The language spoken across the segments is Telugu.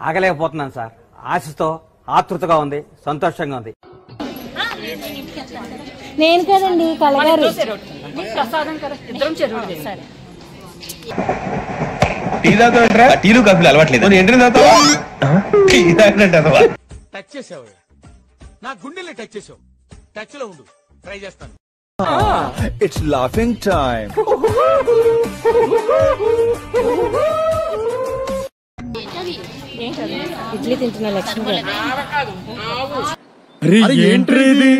ఆగలేకపోతున్నాను సార్. ఆశతో ఆతృతగా ఉంది, సంతోషంగా ఉంది. నేను కదండి కలగారు ప్రసాదం కదా, ఇద్దరం చెరువు. సరే టీ తాగుతాంట్రా? టీలు కాఫీలు అలవాట్లేదు. ఏంటంటే తాగుతావా? టీ తాగినట్టు టచ్ చేసావు, నా గుండెల్ని టచ్ చేసావు. టచ్ లో ఉండు, ట్రై చేస్తాను. It's laughing time. ఇడ్లీ తింటున్నా లక్ష్మి గారు. ఏంట్రీ ఇది?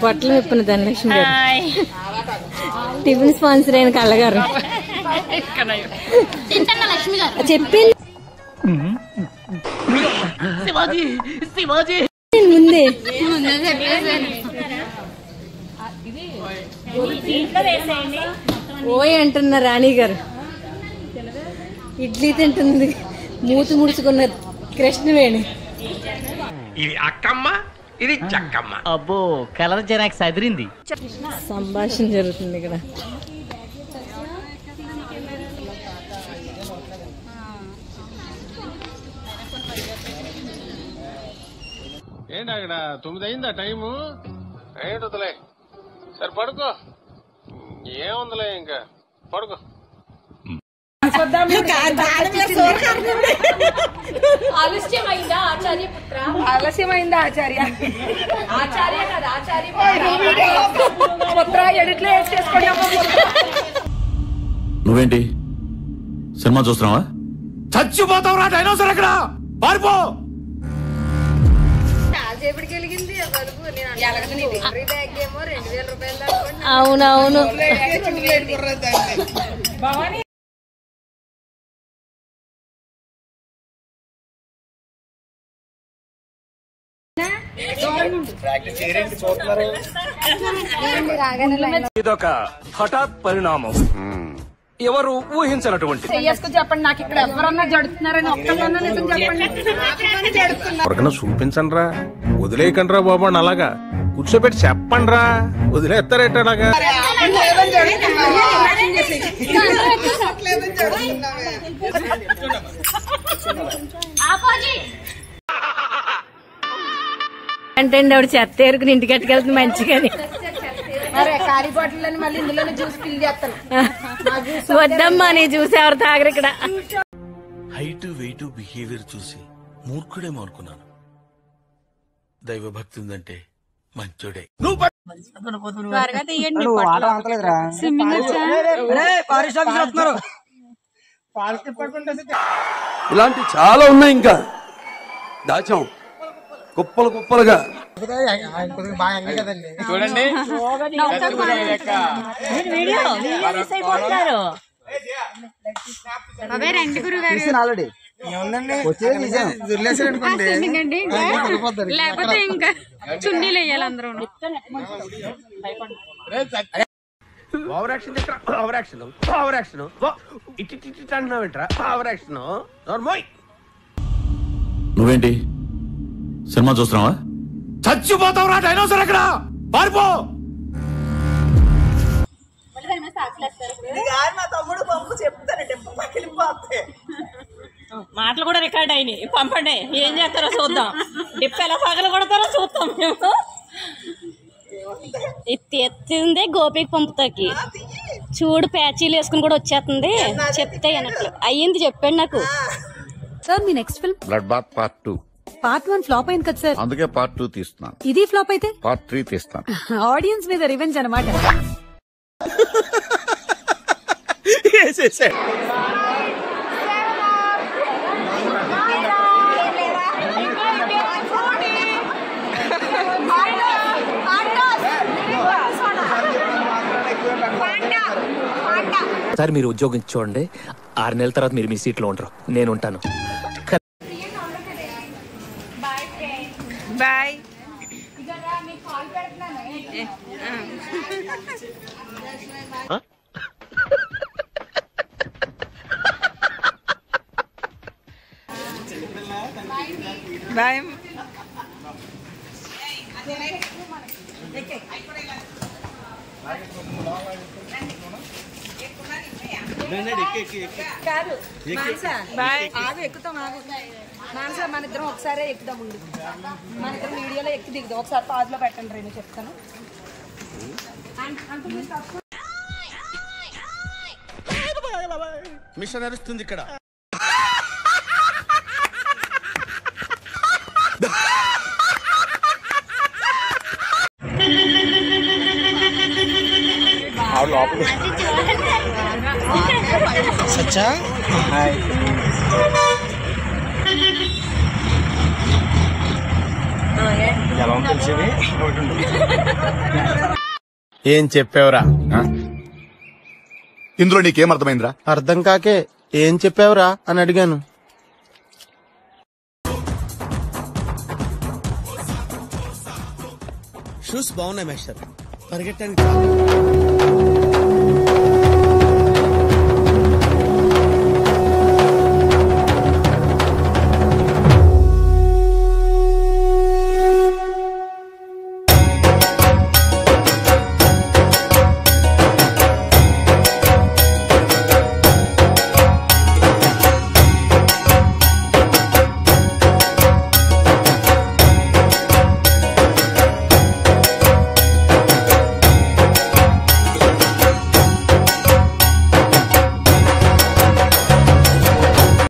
బట్టలు విప్పిన ధనలక్ష్మి గారు. టిఫిన్ స్పాన్సర్ అయిన కళ్ళగారు చెప్పింది ముందే. ఓయ్ అంటున్న రాణి గారు. ఇడ్లీ తింటుంది మూతి ముడుచుకున్న కృష్ణవేణి. ఇది అక్కమ్మ, ఇది చక్కమ్మ. అబ్బో కలర్ జనాక్ సదిరింది. సంభాషణ జరుగుతుంది ఇక్కడ. ఏంటి అక్కడ 9 అయిందా టైము? ఏంటలే, సరే పడుకో. ఏముందిలే, ఇంకా పడుకో. ఆలస్యమైందా ఆచార్య పుత్ర? ఆలస్యమైందా ఆచార్య? ఆచార్య కదా ఆచార్య పుత్ర. ఎడిట్లో చేసుకోండి. నువ్వేంటి సినిమా చూస్తున్నావా? చచ్చిపోతావు రా డైనోసర్. ఎక్కడ పారిపో. అవునవును. ఇదొక హఠాత్ పరిణామం, ఎవరు ఊహించినటువంటి. చెప్పండి, నాకు ఇక్కడ ఎవరన్నా జడుతున్నారని ఒక్కళ్ళన్నా నిజం చెప్పండి. ఎవరికన్నా చూపించండి రా, వదిలేయకండి రా బాబు. అలాగా కూర్చోబెట్టి చెప్పండి రా, వదిలేస్తారేట అలాగా. అంటే ఆవిడ చెత్త ఏరుకుని ఇంటికి కట్టుకెళ్తుంది మంచిగాని. వద్దమ్మా నీ చూసి ఎవరు తాగరు ఇక్కడ. హైట్ వెయిట్ బిహేవియర్ చూసి మూర్ఖుడేమో అనుకున్నాను. దైవభక్తి ఉందంటే మంచోడే. ఇలాంటి చాలా ఉన్నాయి, ఇంకా దాచాం కుప్పలు కుప్పలుగా. చూడండి, లేకపోతే ఇంకా చున్నీలు వేయాలి అందరూ. Over action over action over action ఇటు అంటున్నావేంట్రా? Over action. నువ్వేంటి సినిమా చూస్తున్నావా? చచ్చిపోతావు రా డైనోసర్. ఎక్కడ పారిపో. మాటలు కూడా రికార్డ్ అయినాయి, పంపండి. ఏం చేస్తారో చూద్దాం. డిప్ ఎలా పగల కొడతారో చూద్దాం మేము. ఎత్తిందే గోపికి పంపుతాకి చూడు, ప్యాచీలు వేసుకుని కూడా వచ్చేస్తుంది. చెప్తే అన్నట్లు అయ్యింది. చెప్పండి నాకు. సార్ మీ next film blood bath part 2. Part 1 flop అయింది కదా సార్, అందుకే పార్ట్ 2 తీస్తున్నాను. ఇది ఫ్లాప్ అయితే పార్ట్ 3 తీస్తాను. ఆడియన్స్ మీద రివెంజ్ అన్నమాట. సార్ మీరు ఉద్యోగం చూడండి, 6 నెలల తర్వాత మీరు మీ సీట్లో ఉంటారు, నేను ఉంటాను. బాయ్. బాయ్. కాదు ఆగు, ఎక్కుతాం ఆగు. మానస మన ఇద్దరం ఒకసారి ఎక్కుదాం ముందు. మన ఇద్దరం వీడియోలో ఎక్కి దిగుదాం. ఒకసారి పాజ్లో పెట్టండి నేను చెప్తాను. మిషన్ నడుస్తుంది ఇక్కడ. సచ్చా ఏం చెప్పావురా? ఇందులో నీకేం అర్థమైందిరా? అర్థం కాకే ఏం చెప్పావురా అని అడిగాను. షూస్ బాగున్నాయి మేస్టర్, పరిగెట్టండి.